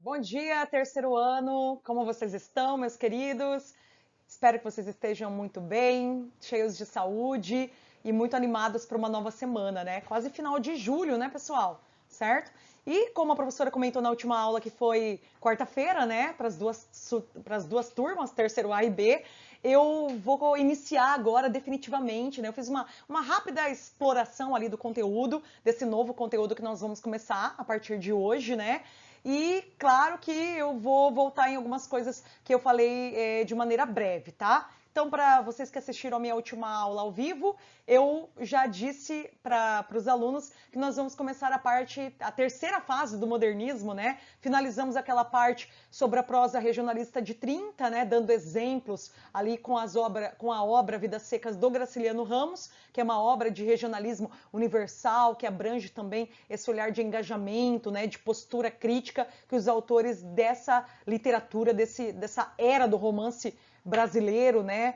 Bom dia, terceiro ano. Como vocês estão, meus queridos? Espero que vocês estejam muito bem, cheios de saúde e muito animados para uma nova semana, né? Quase final de julho, né, pessoal? Certo? E como a professora comentou na última aula, que foi quarta-feira, né, para as duas turmas, terceiro A e B, eu vou iniciar agora definitivamente, né? Eu fiz uma rápida exploração ali do conteúdo, desse novo conteúdo que nós vamos começar a partir de hoje, né? E claro que eu vou voltar em algumas coisas que eu falei de maneira breve, tá? Então, para vocês que assistiram a minha última aula ao vivo, eu já disse para os alunos que nós vamos começar a terceira fase do modernismo, né? Finalizamos aquela parte sobre a prosa regionalista de 30, né? Dando exemplos ali com a obra Vidas Secas do Graciliano Ramos, que é uma obra de regionalismo universal, que abrange também esse olhar de engajamento, né? De postura crítica que os autores dessa literatura, dessa era do romance brasileiro, né,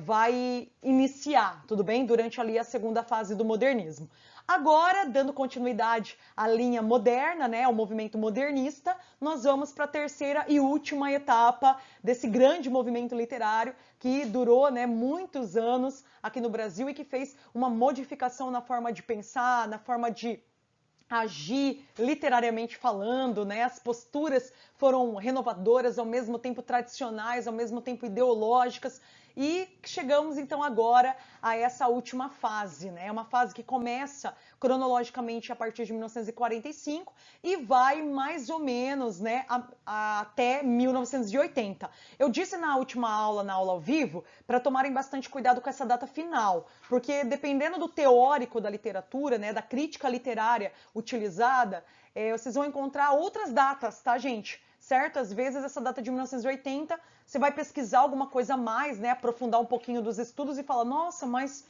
vai iniciar, tudo bem? Durante ali a segunda fase do modernismo. Agora, dando continuidade à linha moderna, né, ao movimento modernista, nós vamos para a terceira e última etapa desse grande movimento literário que durou, né, muitos anos aqui no Brasil e que fez uma modificação na forma de pensar, na forma de agir literariamente falando, né? As posturas foram renovadoras, ao mesmo tempo tradicionais, ao mesmo tempo ideológicas, e chegamos então agora a essa última fase, né? Uma fase que começa cronologicamente a partir de 1945 e vai mais ou menos, né, até 1980. Eu disse na última aula, na aula ao vivo, para tomarem bastante cuidado com essa data final, porque dependendo do teórico da literatura, né, da crítica literária utilizada, vocês vão encontrar outras datas, tá, gente? Certo? Às vezes essa data de 1980, você vai pesquisar alguma coisa a mais, né, aprofundar um pouquinho dos estudos e fala, nossa, mas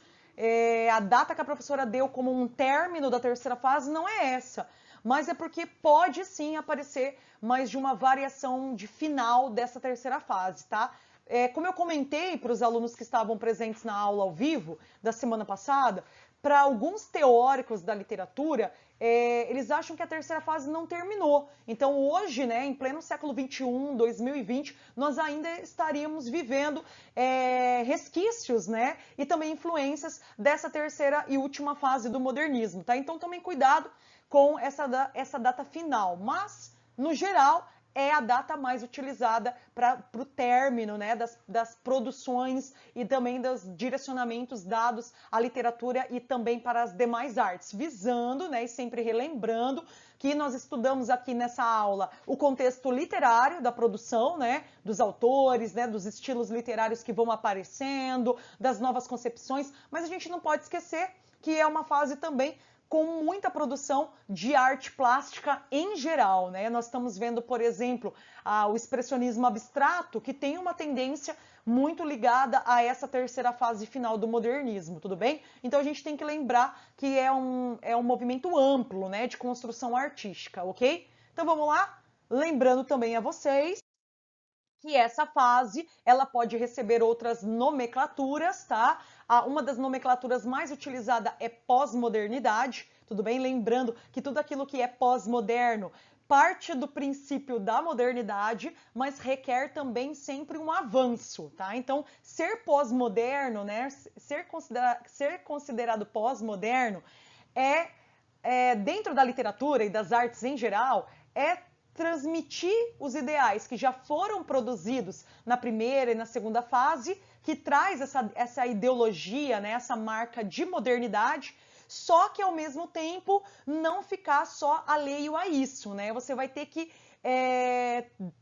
a data que a professora deu como um término da terceira fase não é essa. Mas é porque pode sim aparecer mais de uma variação de final dessa terceira fase, tá? Como eu comentei para os alunos que estavam presentes na aula ao vivo da semana passada, para alguns teóricos da literatura, eles acham que a terceira fase não terminou. Então, hoje, né, em pleno século XXI, 2020, nós ainda estaríamos vivendo resquícios, né, e também influências dessa terceira e última fase do modernismo, tá? Então, tomem cuidado com essa data final. Mas, no geral, é a data mais utilizada para o término, né, das produções e também dos direcionamentos dados à literatura e também para as demais artes, visando, né, e sempre relembrando que nós estudamos aqui nessa aula o contexto literário da produção, né, dos autores, né, dos estilos literários que vão aparecendo, das novas concepções, mas a gente não pode esquecer que é uma fase também com muita produção de arte plástica em geral, né? Nós estamos vendo, por exemplo, o expressionismo abstrato, que tem uma tendência muito ligada a essa terceira fase final do modernismo, tudo bem? Então a gente tem que lembrar que é um movimento amplo, né, de construção artística, ok? Então vamos lá? Lembrando também a vocês que essa fase ela pode receber outras nomenclaturas, tá? Uma das nomenclaturas mais utilizada é pós-modernidade, tudo bem? Lembrando que tudo aquilo que é pós-moderno parte do princípio da modernidade, mas requer também sempre um avanço, tá? Então, ser pós-moderno, né? Ser considerado pós-moderno dentro da literatura e das artes em geral, é transmitir os ideais que já foram produzidos na primeira e na segunda fase, que traz essa ideologia, né, essa marca de modernidade, só que ao mesmo tempo não ficar só alheio a isso, né? Você vai ter que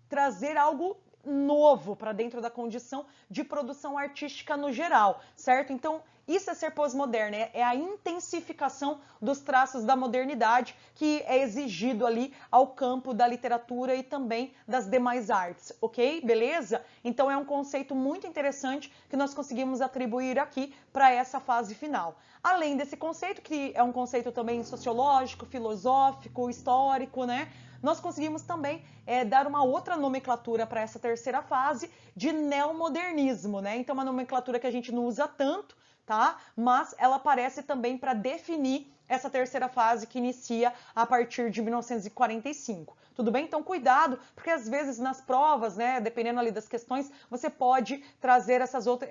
trazer algo novo para dentro da condição de produção artística no geral, certo? Então, isso é ser pós-moderno, é a intensificação dos traços da modernidade que é exigido ali ao campo da literatura e também das demais artes, ok? Beleza? Então é um conceito muito interessante que nós conseguimos atribuir aqui para essa fase final. Além desse conceito, que é um conceito também sociológico, filosófico, histórico, né? Nós conseguimos também dar uma outra nomenclatura para essa terceira fase de neomodernismo, né? Então, uma nomenclatura que a gente não usa tanto, tá? Mas ela aparece também para definir essa terceira fase que inicia a partir de 1945. tudo bem? Então cuidado, porque às vezes nas provas, né, dependendo ali das questões, você pode trazer essas outras,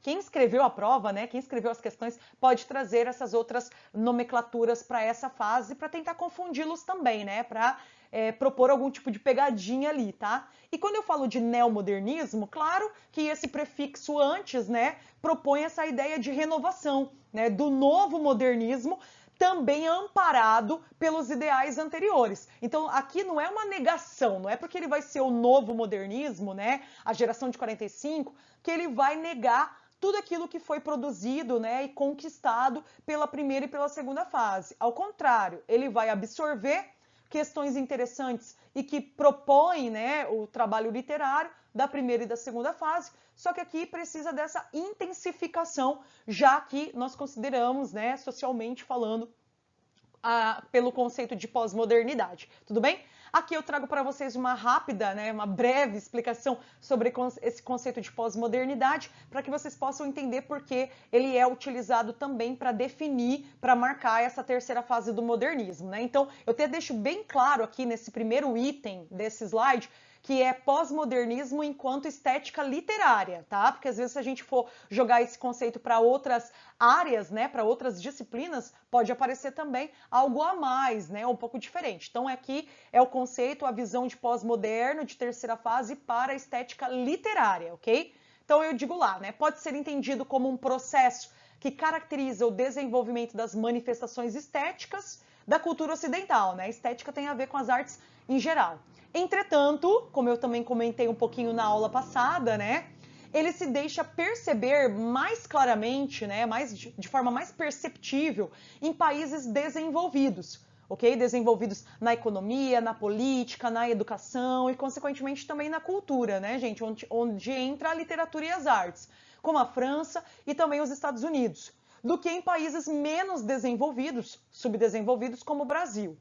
quem escreveu a prova, né, quem escreveu as questões, pode trazer essas outras nomenclaturas para essa fase, para tentar confundi-los também, né, para propor algum tipo de pegadinha ali, tá? E quando eu falo de neomodernismo, claro que esse prefixo antes, né, propõe essa ideia de renovação, né, do novo modernismo, também amparado pelos ideais anteriores. Então, aqui não é uma negação, não é porque ele vai ser o novo modernismo, né, a geração de 45, que ele vai negar tudo aquilo que foi produzido, né, e conquistado pela primeira e pela segunda fase. Ao contrário, ele vai absorver questões interessantes e que propõem, né, o trabalho literário da primeira e da segunda fase, só que aqui precisa dessa intensificação, já que nós consideramos, né, socialmente falando, pelo conceito de pós-modernidade. Tudo bem? Aqui eu trago para vocês uma rápida, né, uma breve explicação sobre esse conceito de pós-modernidade, para que vocês possam entender por que ele é utilizado também para definir, para marcar essa terceira fase do modernismo, né? Então, eu até deixo bem claro aqui nesse primeiro item desse slide, que é pós-modernismo enquanto estética literária, tá? Porque às vezes se a gente for jogar esse conceito para outras áreas, né, para outras disciplinas, pode aparecer também algo a mais, né, um pouco diferente. Então aqui é o conceito, a visão de pós-moderno, de terceira fase para a estética literária, ok? Então eu digo lá, né, pode ser entendido como um processo que caracteriza o desenvolvimento das manifestações estéticas da cultura ocidental, né? Estética tem a ver com as artes em geral. Entretanto, como eu também comentei um pouquinho na aula passada, né, ele se deixa perceber mais claramente, né, de forma mais perceptível em países desenvolvidos, ok? Desenvolvidos na economia, na política, na educação e, consequentemente, também na cultura, né, gente? Onde entra a literatura e as artes, como a França e também os Estados Unidos, do que em países menos desenvolvidos, subdesenvolvidos, como o Brasil.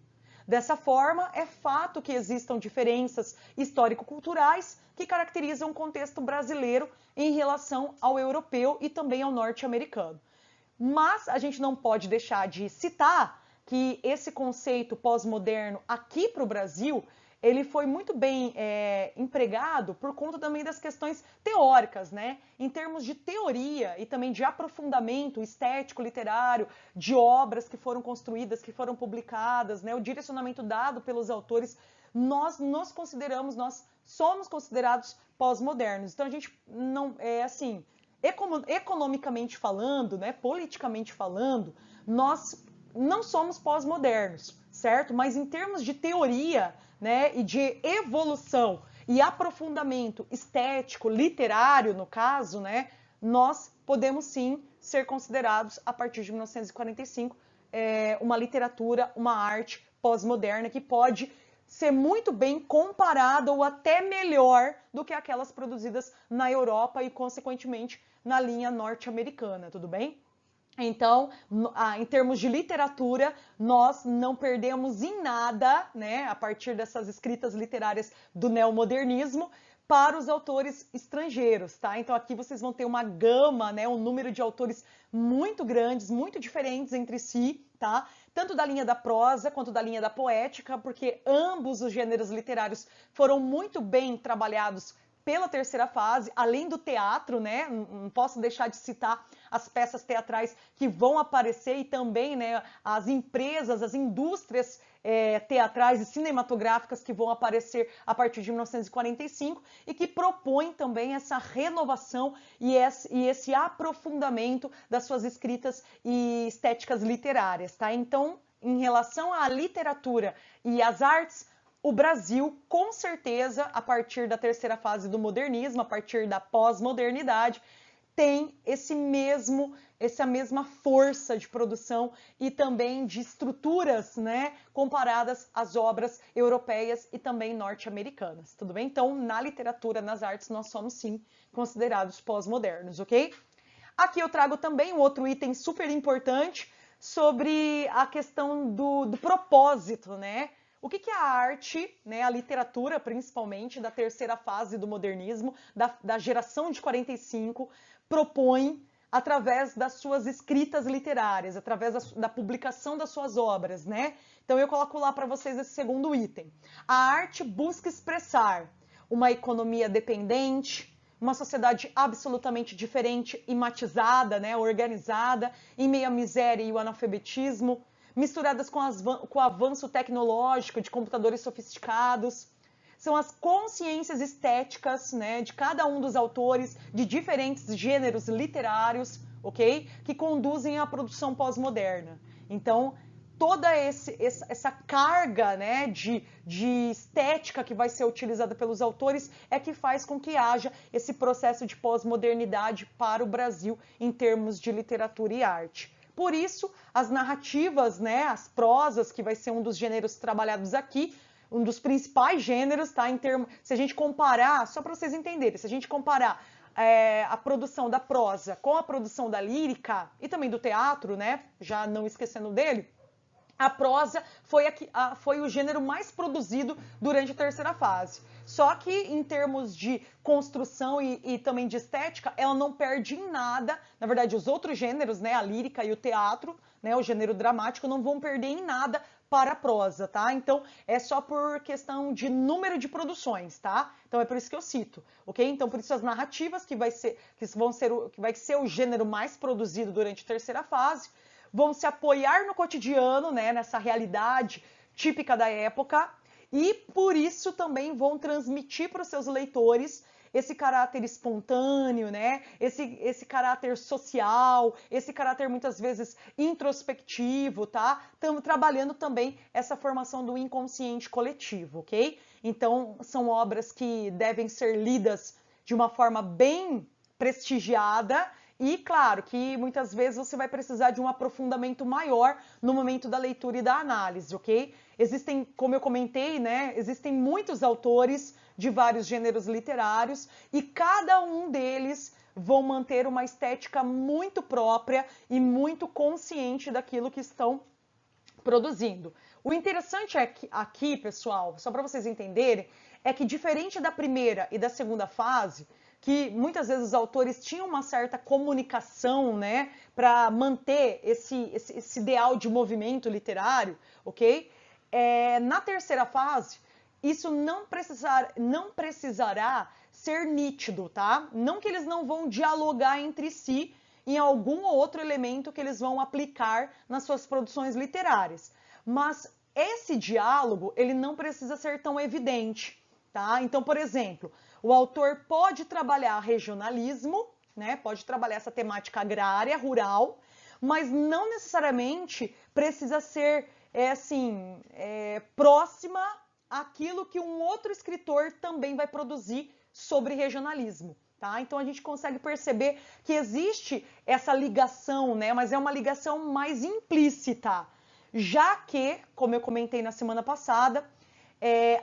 Dessa forma, é fato que existam diferenças histórico-culturais que caracterizam o contexto brasileiro em relação ao europeu e também ao norte-americano. Mas a gente não pode deixar de citar que esse conceito pós-moderno aqui para o Brasil, ele foi muito bem empregado por conta também das questões teóricas, né? Em termos de teoria e também de aprofundamento estético, literário, de obras que foram construídas, que foram publicadas, né? O direcionamento dado pelos autores, nós somos considerados pós-modernos. Então a gente não, assim, economicamente falando, né? Politicamente falando, nós não somos pós-modernos, certo? Mas em termos de teoria, né, e de evolução e aprofundamento estético, literário, no caso, né, nós podemos sim ser considerados, a partir de 1945, uma literatura, uma arte pós-moderna que pode ser muito bem comparada ou até melhor do que aquelas produzidas na Europa e, consequentemente, na linha norte-americana, tudo bem? Então, em termos de literatura, nós não perdemos em nada, né, a partir dessas escritas literárias do neomodernismo, para os autores estrangeiros, tá? Então aqui vocês vão ter uma gama, né, um número de autores muito grandes, muito diferentes entre si, tá? Tanto da linha da prosa quanto da linha da poética, porque ambos os gêneros literários foram muito bem trabalhados pela terceira fase, além do teatro, né? Não posso deixar de citar as peças teatrais que vão aparecer e também, né, as empresas, as indústrias teatrais e cinematográficas que vão aparecer a partir de 1945 e que propõem também essa renovação e esse aprofundamento das suas escritas e estéticas literárias, tá? Então, em relação à literatura e às artes, o Brasil, com certeza, a partir da terceira fase do modernismo, a partir da pós-modernidade, tem essa mesma força de produção e também de estruturas, né, comparadas às obras europeias e também norte-americanas, tudo bem? Então, na literatura, nas artes, nós somos sim considerados pós-modernos, ok? Aqui eu trago também um outro item super importante sobre a questão do propósito, né? O que a arte, né, a literatura principalmente, da terceira fase do modernismo, da geração de 45, propõe através das suas escritas literárias, através da publicação das suas obras, né? Então eu coloco lá para vocês esse segundo item. A arte busca expressar uma economia dependente, uma sociedade absolutamente diferente e matizada, né, organizada, em meio à miséria e o analfabetismo, misturadas com o avanço tecnológico de computadores sofisticados. São as consciências estéticas, né, de cada um dos autores de diferentes gêneros literários, ok? Que conduzem à produção pós-moderna. Então, toda essa carga, né, de estética que vai ser utilizada pelos autores é que faz com que haja esse processo de pós-modernidade para o Brasil em termos de literatura e arte. Por isso, as narrativas, né, as prosas, que vai ser um dos gêneros trabalhados aqui, um dos principais gêneros, tá? Se a gente comparar, só para vocês entenderem, se a gente comparar a produção da prosa com a produção da lírica e também do teatro, né, já não esquecendo dele, a prosa foi o gênero mais produzido durante a terceira fase. Só que em termos de construção e também de estética, ela não perde em nada. Na verdade, os outros gêneros, né, a lírica e o teatro, né, o gênero dramático, não vão perder em nada para a prosa, tá? Então, é só por questão de número de produções, tá? Então, é por isso que eu cito, ok? Então, por isso as narrativas, que vai ser o gênero mais produzido durante a terceira fase, vão se apoiar no cotidiano, né, nessa realidade típica da época, e por isso também vão transmitir para os seus leitores esse caráter espontâneo, né, esse caráter social, esse caráter muitas vezes introspectivo, tá? Estamos trabalhando também essa formação do inconsciente coletivo, ok? Então, são obras que devem ser lidas de uma forma bem prestigiada. E claro que muitas vezes você vai precisar de um aprofundamento maior no momento da leitura e da análise, ok? Existem, como eu comentei, né, existem muitos autores de vários gêneros literários e cada um deles vão manter uma estética muito própria e muito consciente daquilo que estão produzindo. O interessante é que aqui, pessoal, só para vocês entenderem, é que diferente da primeira e da segunda fase, que muitas vezes os autores tinham uma certa comunicação, né, para manter esse ideal de movimento literário, ok? Na terceira fase, isso não precisará ser nítido, tá? Não que eles não vão dialogar entre si em algum ou outro elemento que eles vão aplicar nas suas produções literárias, mas esse diálogo, ele não precisa ser tão evidente, tá? Então, por exemplo, o autor pode trabalhar regionalismo, né? Pode trabalhar essa temática agrária, rural, mas não necessariamente precisa ser próxima àquilo que um outro escritor também vai produzir sobre regionalismo. Tá? Então a gente consegue perceber que existe essa ligação, né? Mas é uma ligação mais implícita, já que, como eu comentei na semana passada,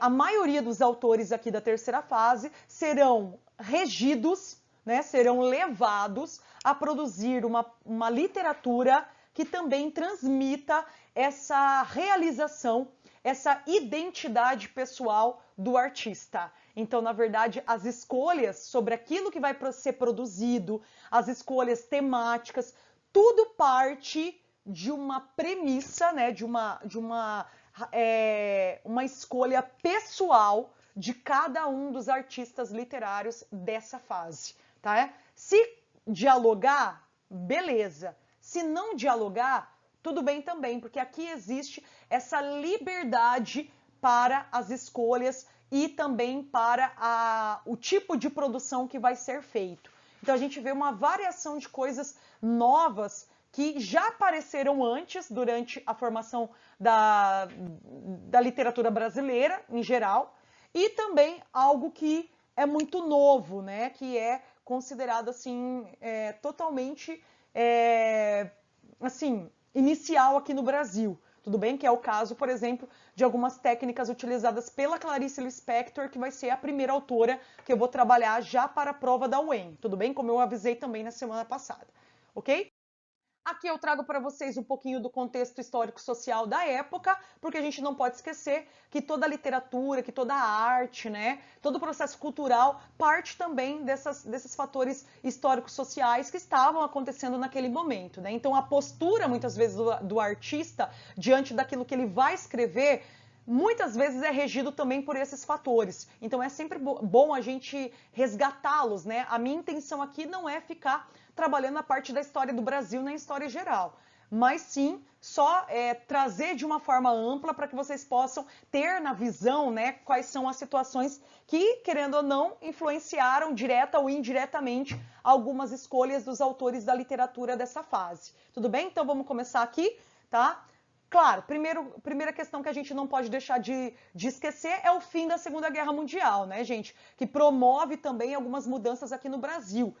a maioria dos autores aqui da terceira fase serão regidos, né, serão levados a produzir uma literatura que também transmita essa realização, essa identidade pessoal do artista. Então, na verdade, as escolhas sobre aquilo que vai ser produzido, as escolhas temáticas, tudo parte de uma premissa, né, de uma escolha pessoal de cada um dos artistas literários dessa fase, tá? Se dialogar, beleza. Se não dialogar, tudo bem também, porque aqui existe essa liberdade para as escolhas e também para o tipo de produção que vai ser feito. Então a gente vê uma variação de coisas novas que já apareceram antes, durante a formação da literatura brasileira, em geral, e também algo que é muito novo, né? Que é considerado, assim, totalmente, inicial aqui no Brasil. Tudo bem que é o caso, por exemplo, de algumas técnicas utilizadas pela Clarice Lispector, que vai ser a primeira autora que eu vou trabalhar já para a prova da UEM. Tudo bem? Como eu avisei também na semana passada. Ok? Aqui eu trago para vocês um pouquinho do contexto histórico-social da época, porque a gente não pode esquecer que toda a literatura, que toda a arte, né, todo o processo cultural parte também desses fatores históricos sociais que estavam acontecendo naquele momento, né? Então a postura, muitas vezes, do artista diante daquilo que ele vai escrever muitas vezes é regido também por esses fatores. Então é sempre bom a gente resgatá-los, né? A minha intenção aqui não é ficar trabalhando a parte da história do Brasil na história geral, mas sim só trazer de uma forma ampla para que vocês possam ter na visão, né, quais são as situações que, querendo ou não, influenciaram direta ou indiretamente algumas escolhas dos autores da literatura dessa fase. Tudo bem? Então vamos começar aqui, tá? Claro, primeira questão que a gente não pode deixar de esquecer é o fim da Segunda Guerra Mundial, né, gente? Que promove também algumas mudanças aqui no Brasil.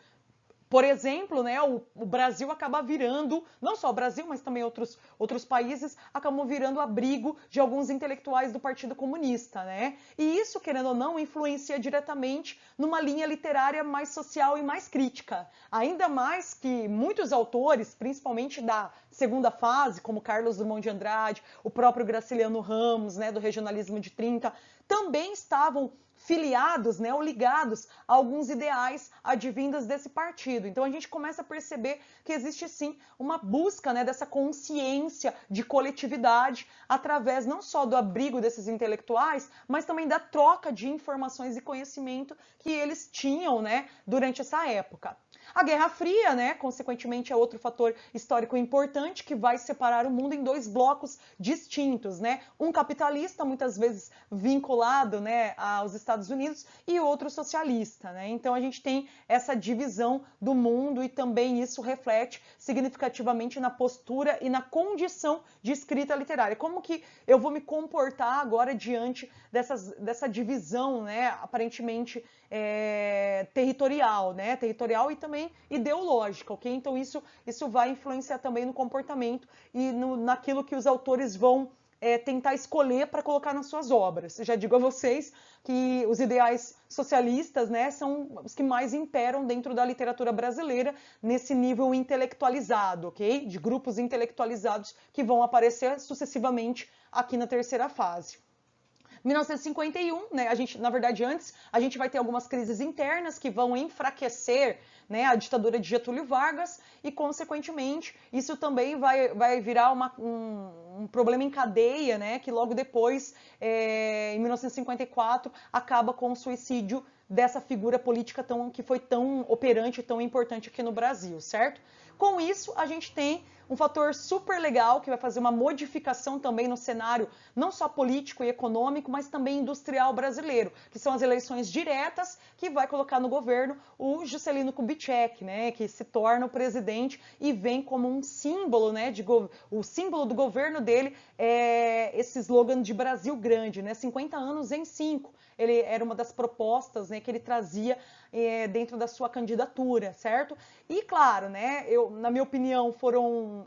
Por exemplo, né, o Brasil acaba virando, não só o Brasil, mas também outros países, acabam virando abrigo de alguns intelectuais do Partido Comunista, né? E isso, querendo ou não, influencia diretamente numa linha literária mais social e mais crítica. Ainda mais que muitos autores, principalmente da segunda fase, como Carlos Drummond de Andrade, o próprio Graciliano Ramos, né, do Regionalismo de 30, também estavam filiados, né, ou ligados a alguns ideais advindos desse partido. Então a gente começa a perceber que existe sim uma busca, né, dessa consciência de coletividade através não só do abrigo desses intelectuais, mas também da troca de informações e conhecimento que eles tinham, né, durante essa época. A Guerra Fria, né, consequentemente, é outro fator histórico importante que vai separar o mundo em dois blocos distintos, né? Um capitalista, muitas vezes vinculado, né, aos Estados Unidos, e outro socialista, né? Então a gente tem essa divisão do mundo e também isso reflete significativamente na postura e na condição de escrita literária. Como que eu vou me comportar agora diante dessa divisão, né, aparentemente territorial, né? Territorial e também ideológica, ok? Então isso vai influenciar também no comportamento e naquilo que os autores vão tentar escolher para colocar nas suas obras. Eu já digo a vocês que os ideais socialistas, né, são os que mais imperam dentro da literatura brasileira nesse nível intelectualizado, ok? De grupos intelectualizados que vão aparecer sucessivamente aqui na terceira fase. 1951, né, na verdade, antes, a gente vai ter algumas crises internas que vão enfraquecer, né, a ditadura de Getúlio Vargas e, consequentemente, isso também vai virar um problema em cadeia, né, que logo depois, em 1954, acaba com o suicídio dessa figura política que foi tão operante, tão importante aqui no Brasil, certo? Com isso, a gente tem um fator super legal que vai fazer uma modificação também no cenário não só político e econômico, mas também industrial brasileiro, que são as eleições diretas que vai colocar no governo o Juscelino Kubitschek, né, que se torna o presidente e vem como um símbolo, né, o símbolo do governo dele é esse slogan de Brasil Grande, né, 50 anos em 5. Ele era uma das propostas, né, que ele trazia dentro da sua candidatura, certo? E claro, né, na minha opinião, foram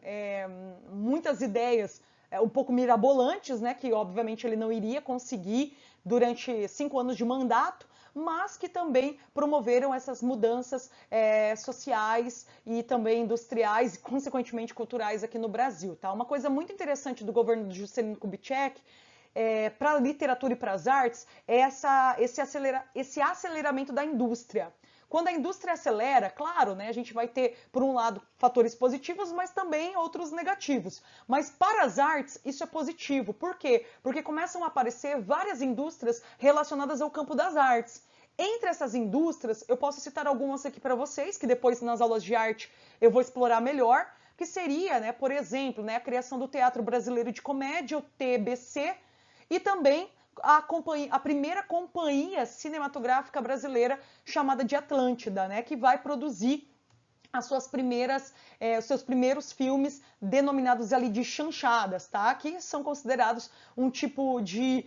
muitas ideias um pouco mirabolantes, né, que obviamente ele não iria conseguir durante 5 anos de mandato, mas que também promoveram essas mudanças sociais e também industriais e, consequentemente, culturais aqui no Brasil. Tá? Uma coisa muito interessante do governo de Juscelino Kubitschek para a literatura e para as artes é esse aceleramento da indústria. Quando a indústria acelera, claro, né, a gente vai ter, por um lado, fatores positivos, mas também outros negativos. Mas para as artes, isso é positivo. Por quê? Porque começam a aparecer várias indústrias relacionadas ao campo das artes. Entre essas indústrias, eu posso citar algumas aqui para vocês, que depois nas aulas de arte eu vou explorar melhor, que seria, né, por exemplo, né, a criação do Teatro Brasileiro de Comédia, o TBC, e também a primeira companhia cinematográfica brasileira chamada de Atlântida, né, que vai produzir os seus primeiros filmes denominados ali de chanchadas, tá? Que são considerados um tipo de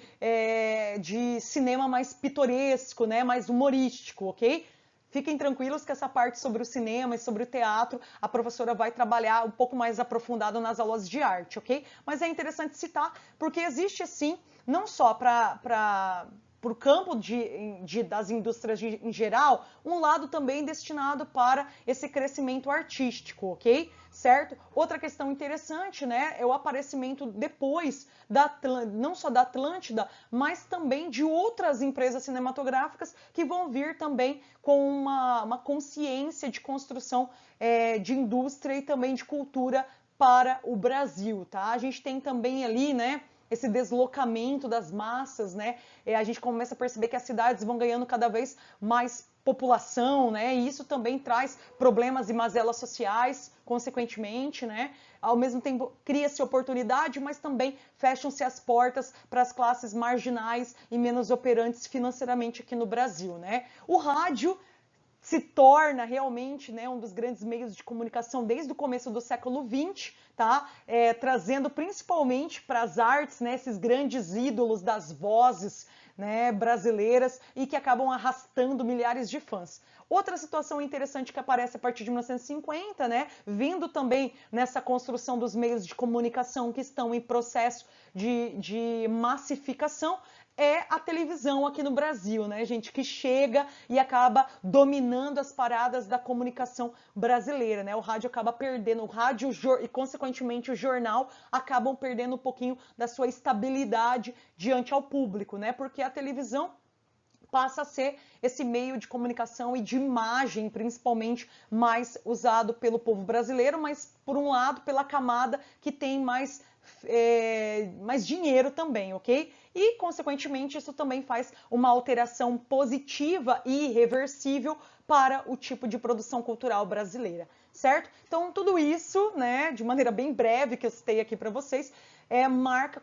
cinema mais pitoresco, né? Mais humorístico, ok? Fiquem tranquilos que essa parte sobre o cinema e sobre o teatro, a professora vai trabalhar um pouco mais aprofundado nas aulas de arte, ok? Mas é interessante citar, porque existe, sim, não só para para o campo das indústrias em geral, um lado também destinado para esse crescimento artístico, ok? Certo? Outra questão interessante, né, é o aparecimento depois não só da Atlântida, mas também de outras empresas cinematográficas que vão vir também com uma consciência de construção de indústria e também de cultura para o Brasil, tá? A gente tem também ali, né, esse deslocamento das massas, né? A gente começa a perceber que as cidades vão ganhando cada vez mais população, né? E isso também traz problemas e mazelas sociais, consequentemente, né? Ao mesmo tempo cria-se oportunidade, mas também fecham-se as portas para as classes marginais e menos operantes financeiramente aqui no Brasil, né? O rádio se torna realmente, né, um dos grandes meios de comunicação desde o começo do século XX, tá? Trazendo principalmente para as artes, né, esses grandes ídolos das vozes, né, brasileiras e que acabam arrastando milhares de fãs. Outra situação interessante que aparece a partir de 1950, né, vindo também nessa construção dos meios de comunicação que estão em processo de massificação, é a televisão aqui no Brasil, né, gente, que chega e acaba dominando as paradas da comunicação brasileira, né? O rádio acaba perdendo, o rádio e consequentemente o jornal acabam perdendo um pouquinho da sua estabilidade diante ao público, né? Porque a televisão passa a ser esse meio de comunicação e de imagem, principalmente, mais usado pelo povo brasileiro, mas, por um lado, pela camada que tem mais dinheiro também, ok? E, consequentemente, isso também faz uma alteração positiva e irreversível para o tipo de produção cultural brasileira, certo? Então, tudo isso, né, de maneira bem breve, que eu citei aqui para vocês, marca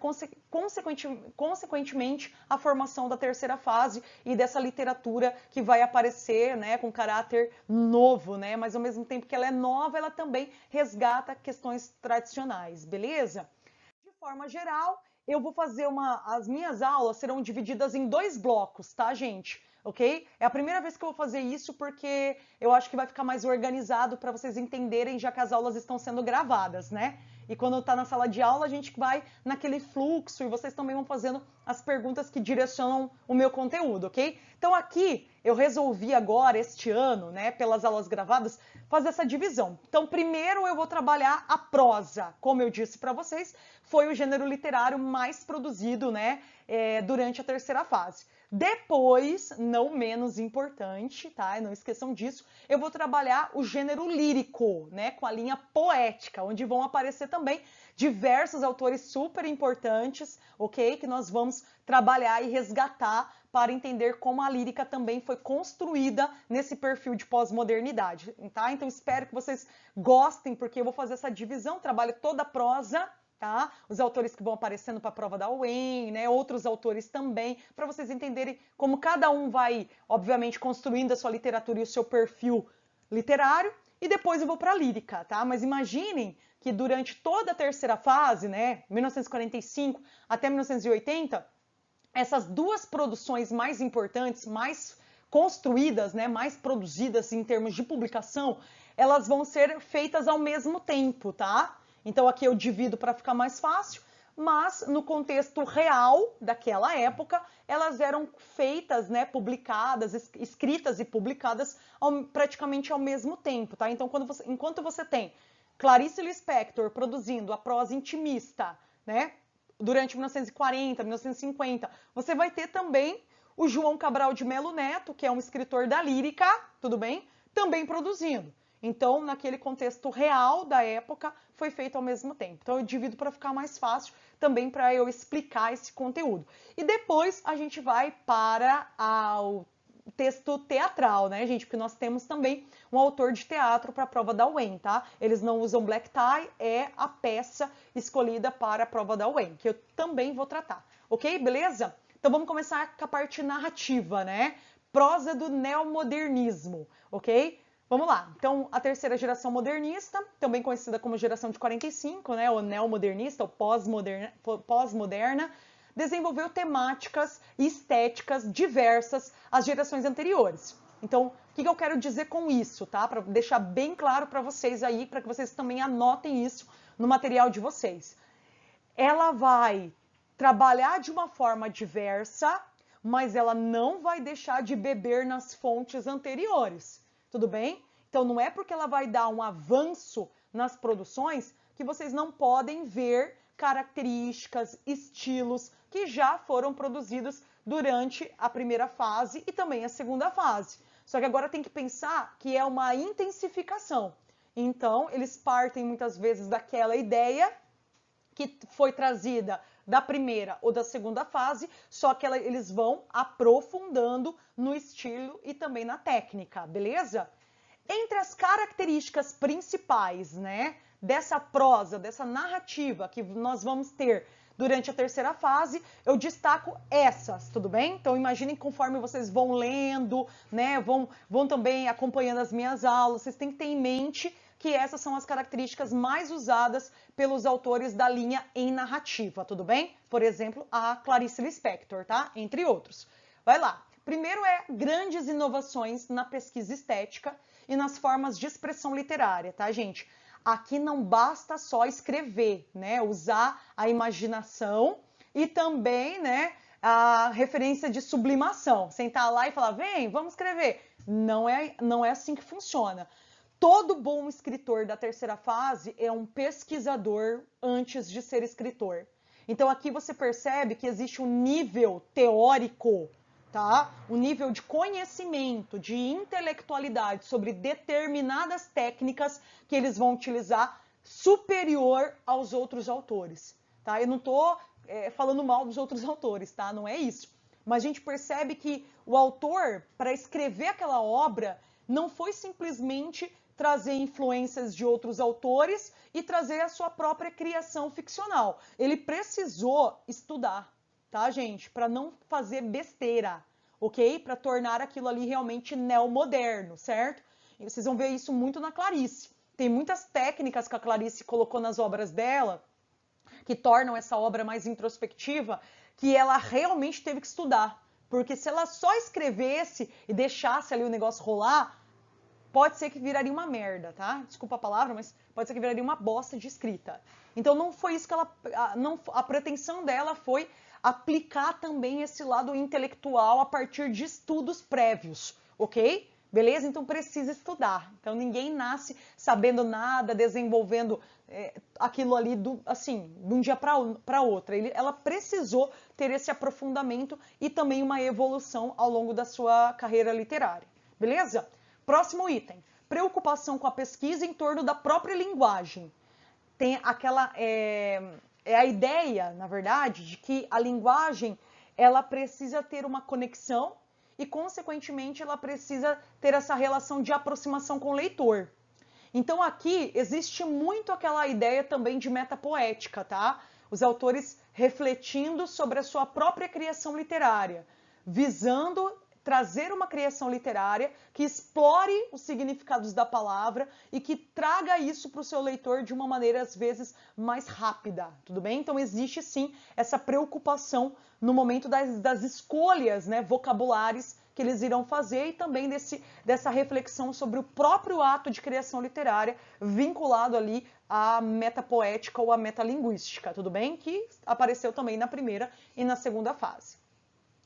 consequentemente a formação da terceira fase e dessa literatura que vai aparecer, né, com caráter novo, né, mas ao mesmo tempo que ela é nova, ela também resgata questões tradicionais, beleza? De forma geral, eu vou fazer as minhas aulas serão divididas em 2 blocos, tá, gente? Ok? É a primeira vez que eu vou fazer isso porque eu acho que vai ficar mais organizado para vocês entenderem, já que as aulas estão sendo gravadas, né? E quando tá na sala de aula, a gente vai naquele fluxo e vocês também vão fazendo as perguntas que direcionam o meu conteúdo, ok? Então aqui eu resolvi agora, este ano, né, pelas aulas gravadas, fazer essa divisão. Então primeiro eu vou trabalhar a prosa, como eu disse para vocês, foi o gênero literário mais produzido, né, durante a terceira fase. Depois, não menos importante, tá? Não esqueçam disso, eu vou trabalhar o gênero lírico, né? Com a linha poética, onde vão aparecer também diversos autores super importantes, ok? Que nós vamos trabalhar e resgatar para entender como a lírica também foi construída nesse perfil de pós-modernidade, tá? Então espero que vocês gostem, porque eu vou fazer essa divisão, trabalho toda a prosa, tá? Os autores que vão aparecendo para a prova da UEM, né? Outros autores também, para vocês entenderem como cada um vai, obviamente, construindo a sua literatura e o seu perfil literário, e depois eu vou para a lírica, tá? Mas imaginem que durante toda a terceira fase, né, 1945 até 1980, essas duas produções mais importantes, mais construídas, né, mais produzidas em termos de publicação, elas vão ser feitas ao mesmo tempo, tá? Então aqui eu divido para ficar mais fácil, mas no contexto real daquela época, elas eram feitas, né, publicadas, escritas e publicadas praticamente ao mesmo tempo, tá? Então enquanto você tem Clarice Lispector produzindo a prosa intimista, né, durante 1940, 1950, você vai ter também o João Cabral de Melo Neto, que é um escritor da lírica, tudo bem? Também produzindo. Então, naquele contexto real da época, foi feito ao mesmo tempo. Então, eu divido para ficar mais fácil, também para eu explicar esse conteúdo. E depois a gente vai para o texto teatral, né, gente? Porque nós temos também um autor de teatro para a prova da UEM, tá? Eles não usam black tie, é a peça escolhida para a prova da UEM, que eu também vou tratar. Ok? Beleza? Então vamos começar com a parte narrativa, né? Prosa do neomodernismo, ok? Vamos lá. Então, a terceira geração modernista, também conhecida como geração de 45, né? O neomodernista, ou pós-moderna, desenvolveu temáticas e estéticas diversas às gerações anteriores. Então, o que eu quero dizer com isso, tá? Para deixar bem claro para vocês aí, para que vocês também anotem isso no material de vocês. Ela vai trabalhar de uma forma diversa, mas ela não vai deixar de beber nas fontes anteriores, tudo bem? Então não é porque ela vai dar um avanço nas produções que vocês não podem ver características, estilos que já foram produzidos durante a primeira fase e também a segunda fase. Só que agora tem que pensar que é uma intensificação. Então, eles partem muitas vezes daquela ideia que foi trazida da primeira ou da segunda fase, só que eles vão aprofundando no estilo e também na técnica, beleza? Entre as características principais, né, dessa prosa, dessa narrativa que nós vamos ter durante a terceira fase, eu destaco essas, tudo bem? Então imaginem que conforme vocês vão lendo, né, vão também acompanhando as minhas aulas, vocês têm que ter em mente que essas são as características mais usadas pelos autores da linha em narrativa, tudo bem? Por exemplo, a Clarice Lispector, tá? Entre outros. Vai lá. Primeiro é grandes inovações na pesquisa estética e nas formas de expressão literária, tá, gente? Aqui não basta só escrever, né? Usar a imaginação e também, né, a referência de sublimação. Sentar lá e falar, vem, vamos escrever. Não é assim que funciona. Todo bom escritor da terceira fase é um pesquisador antes de ser escritor. Então aqui você percebe que existe um nível teórico, tá? Um nível de conhecimento, de intelectualidade sobre determinadas técnicas que eles vão utilizar superior aos outros autores, tá? Eu não estou falando mal dos outros autores, tá? Não é isso. Mas a gente percebe que o autor, para escrever aquela obra, não foi simplesmente trazer influências de outros autores e trazer a sua própria criação ficcional. Ele precisou estudar, tá, gente? Para não fazer besteira, ok? Para tornar aquilo ali realmente neomoderno, certo? E vocês vão ver isso muito na Clarice. Tem muitas técnicas que a Clarice colocou nas obras dela que tornam essa obra mais introspectiva, que ela realmente teve que estudar. Porque se ela só escrevesse e deixasse ali o negócio rolar, pode ser que viraria uma merda, tá? Desculpa a palavra, mas pode ser que viraria uma bosta de escrita. Então não foi isso que ela... a pretensão dela foi aplicar também esse lado intelectual a partir de estudos prévios, ok? Beleza? Então precisa estudar. Então ninguém nasce sabendo nada, desenvolvendo aquilo ali assim, de um dia para outro. Ela precisou ter esse aprofundamento e também uma evolução ao longo da sua carreira literária. Beleza? Próximo item, preocupação com a pesquisa em torno da própria linguagem. Tem aquela, a ideia, na verdade, de que a linguagem, ela precisa ter uma conexão e, consequentemente, ela precisa ter essa relação de aproximação com o leitor. Então, aqui existe muito aquela ideia também de metapoética, tá? Os autores refletindo sobre a sua própria criação literária, visando trazer uma criação literária que explore os significados da palavra e que traga isso para o seu leitor de uma maneira, às vezes, mais rápida, tudo bem? Então existe sim essa preocupação no momento das escolhas, né, vocabulares que eles irão fazer e também dessa reflexão sobre o próprio ato de criação literária vinculado ali à metapoética ou à metalinguística, tudo bem? Que apareceu também na primeira e na segunda fase.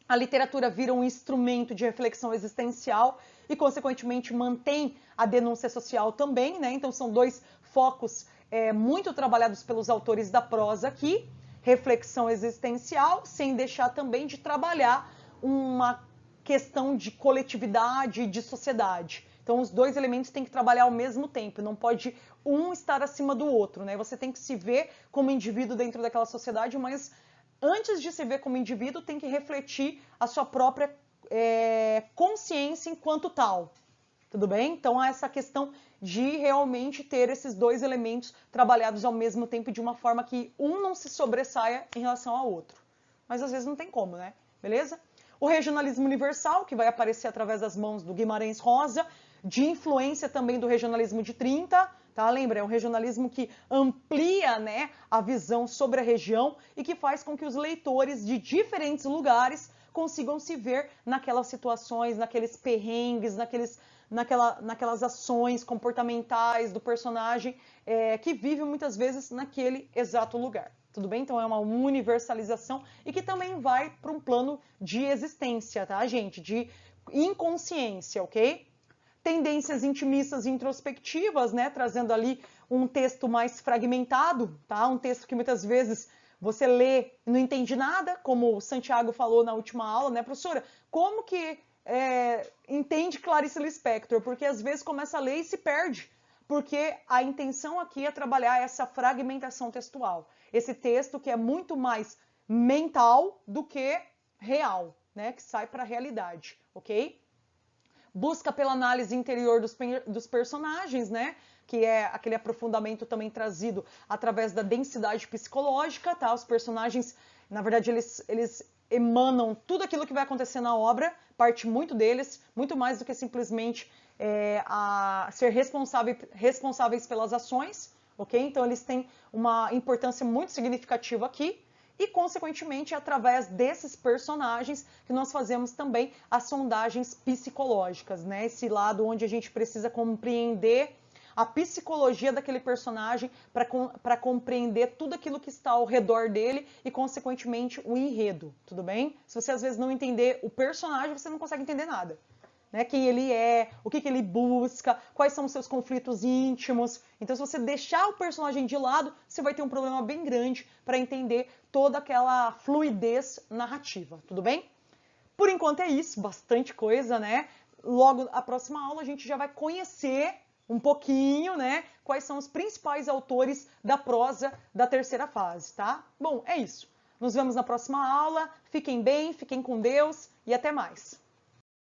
A literatura vira um instrumento de reflexão existencial e, consequentemente, mantém a denúncia social também, né? Então, são dois focos muito trabalhados pelos autores da prosa aqui. Reflexão existencial, sem deixar também de trabalhar uma questão de coletividade e de sociedade. Então, os dois elementos têm que trabalhar ao mesmo tempo, não pode um estar acima do outro, né? Você tem que se ver como indivíduo dentro daquela sociedade, mas antes de se ver como indivíduo, tem que refletir a sua própria consciência enquanto tal. Tudo bem? Então, há essa questão de realmente ter esses dois elementos trabalhados ao mesmo tempo de uma forma que um não se sobressaia em relação ao outro. Mas, às vezes, não tem como, né? Beleza? O regionalismo universal, que vai aparecer através das mãos do Guimarães Rosa, de influência também do regionalismo de 30, tá? Lembra, é um regionalismo que amplia, né, a visão sobre a região e que faz com que os leitores de diferentes lugares consigam se ver naquelas situações, naqueles perrengues, naquelas ações comportamentais do personagem que vive muitas vezes naquele exato lugar. tudo bem? Então é uma universalização e que também vai para um plano de existência, tá, gente? De inconsciência, ok? Tendências intimistas e introspectivas, né? Trazendo ali um texto mais fragmentado, tá? Um texto que muitas vezes você lê e não entende nada, como o Santiago falou na última aula, né, professora? Como que entende Clarice Lispector? Porque às vezes começa a ler e se perde, porque a intenção aqui é trabalhar essa fragmentação textual. Esse texto que é muito mais mental do que real, né? Que sai para a realidade, ok? Busca pela análise interior dos personagens, né? Que é aquele aprofundamento também trazido através da densidade psicológica, tá? Os personagens, na verdade, eles emanam tudo aquilo que vai acontecer na obra, parte muito deles, muito mais do que simplesmente a ser responsáveis pelas ações, ok? Então, eles têm uma importância muito significativa aqui. E, consequentemente, é através desses personagens que nós fazemos também as sondagens psicológicas, né? Esse lado onde a gente precisa compreender a psicologia daquele personagem para compreender tudo aquilo que está ao redor dele e, consequentemente, o enredo, tudo bem? Se você, às vezes, não entender o personagem, você não consegue entender nada. Né, quem ele é, o que ele busca, quais são os seus conflitos íntimos. Então, se você deixar o personagem de lado, você vai ter um problema bem grande para entender toda aquela fluidez narrativa, tudo bem? Por enquanto é isso, bastante coisa, né? Logo, a próxima aula a gente já vai conhecer um pouquinho, né, quais são os principais autores da prosa da terceira fase, tá? Bom, é isso. Nos vemos na próxima aula. Fiquem bem, fiquem com Deus e até mais.